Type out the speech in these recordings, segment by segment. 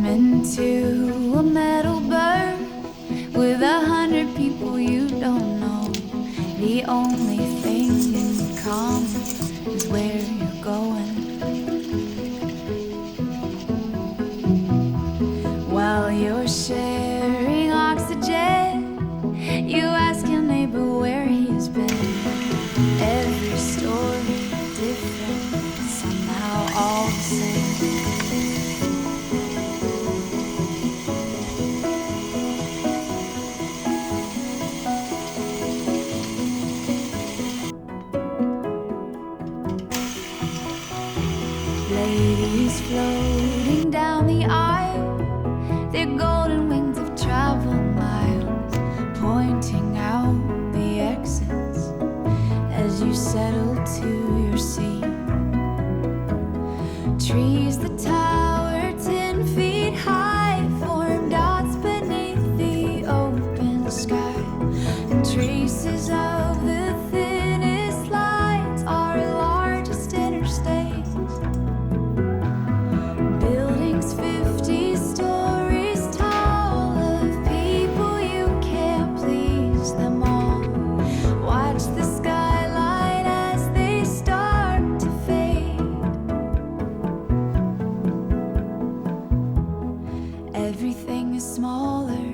into a metal bird with 100 people you don't know. The only thing in common is where you're going. While you're sharing oxygen, you ask your neighbor where he's been. Every story different, somehow all the same. Ladies floating down the aisle, their golden wings have traveled miles, pointing out the exits as you settle to your seat. Trees that tower 10 feet high form dots beneath the open sky, and traces of the thinnest lines are our largest interstates. Buildings 50 stories tall of people, you can't please them all. Watch the skyline as they start to fade. Everything is smaller.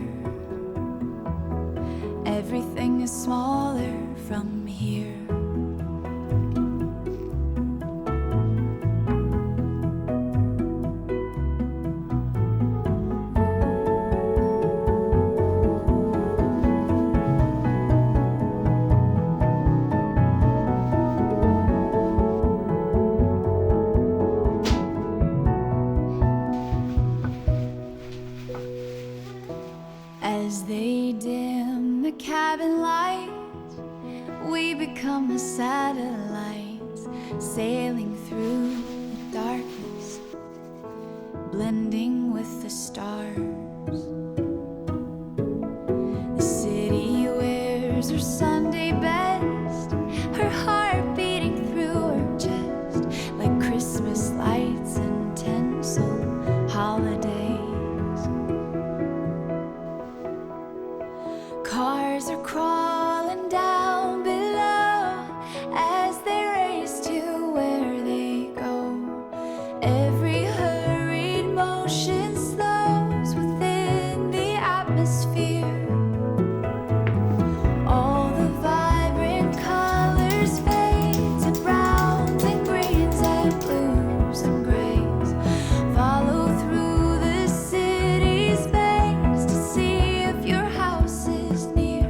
Everything is smaller from here. As they dim the cabin lights, we become the satellites, sailing through the darkness, blending with the stars. The city wears her Sunday best, her heart beating through her chest like Christmas lights and tinsel holidays. Cars are crawling down below as they race to where they go. Every hurried motion slows within the atmosphere. All the vibrant colors fade to browns and greens and blues and grays. Follow through the city's maze to see if your house is near.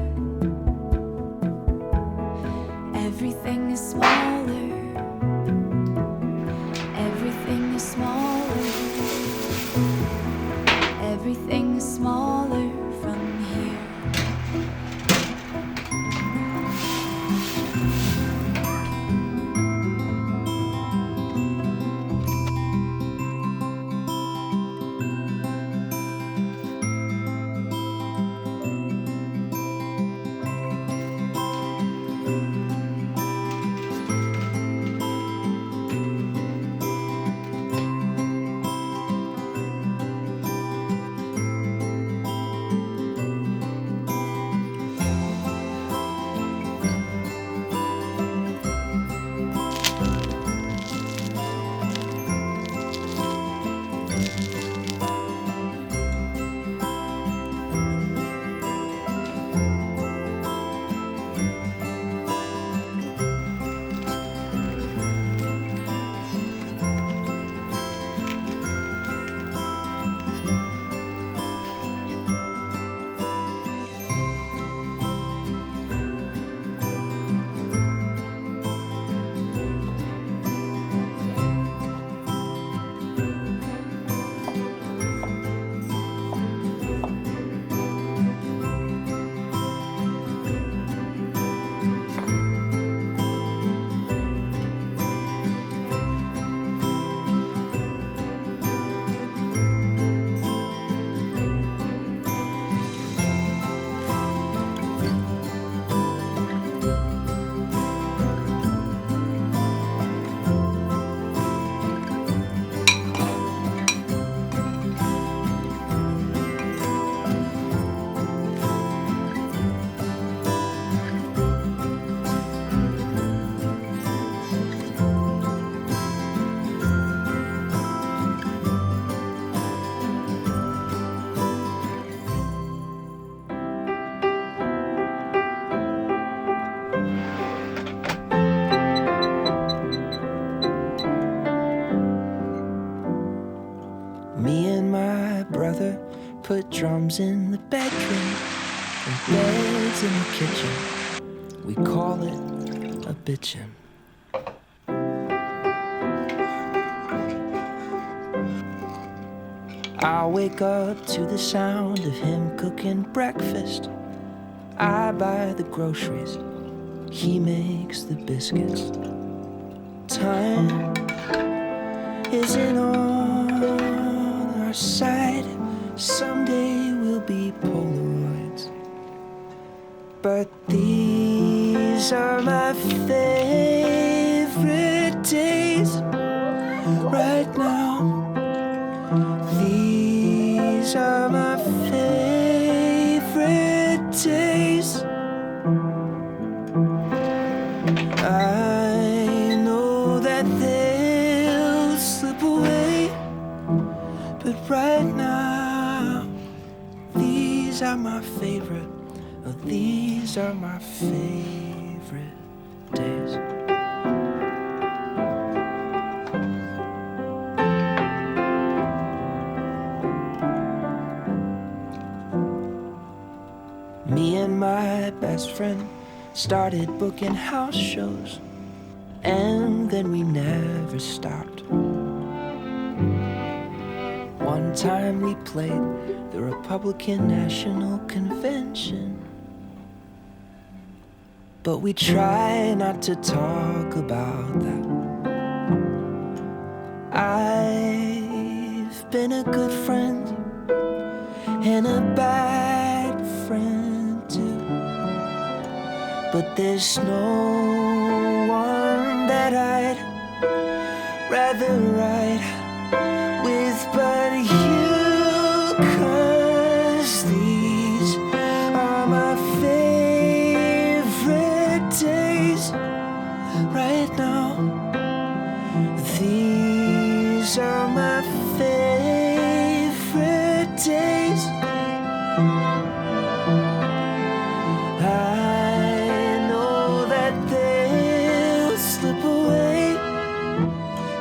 drums in the bedroom and beds in the kitchen. We call it a bitchin'. I wake up to the sound of him cooking breakfast. I buy the groceries, he makes the biscuits. Time isn't on our side. Someday we'll be Polaroids, but these are my favorite days right now. These are my favorite days. I know that they'll slip away, but right now, these are my favorite. Oh, these are my favorite days. Me and my best friend started booking house shows, and then we never stopped. One time we played the Republican National Convention, but we try not to talk about that. I've been a good friend and a bad friend too, but there's no one that I'd rather ride with but you, 'cause these are my favorite days right now. These are my favorite days. I know that they'll slip away,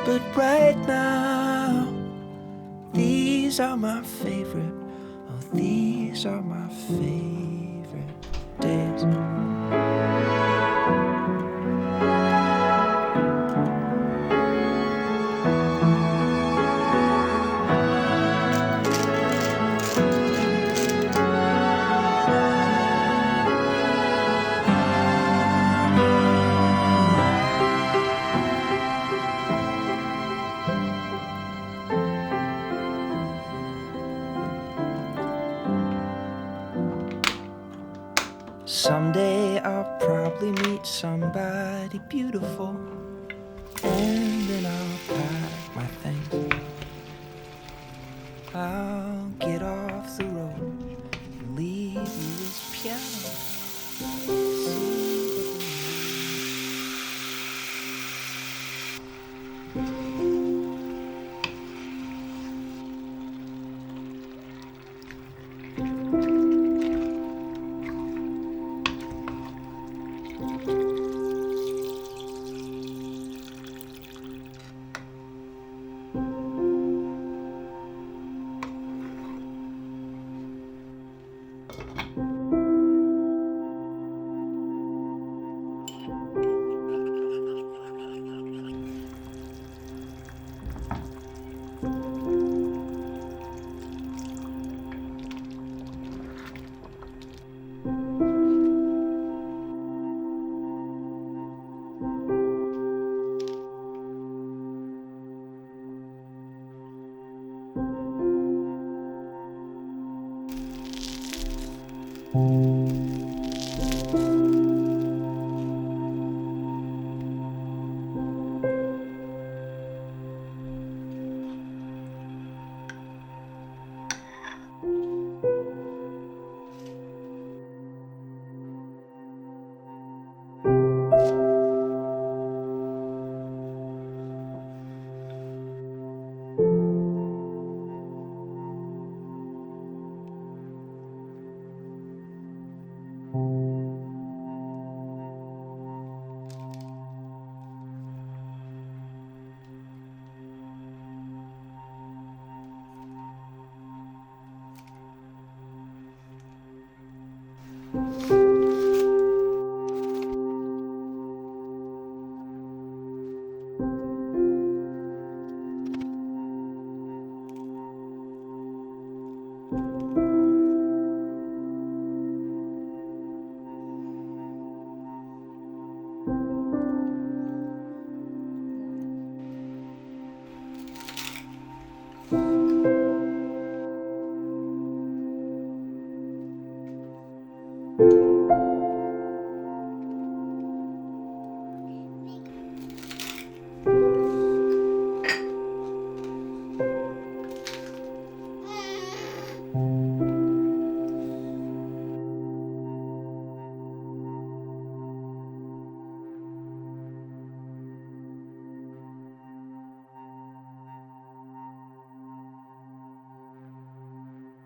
but right now, these are my favorite. Oh, these are my favorite days. Someday I'll probably meet somebody beautiful, and then I'll pack my things. I'll get off the road and leave you this piano.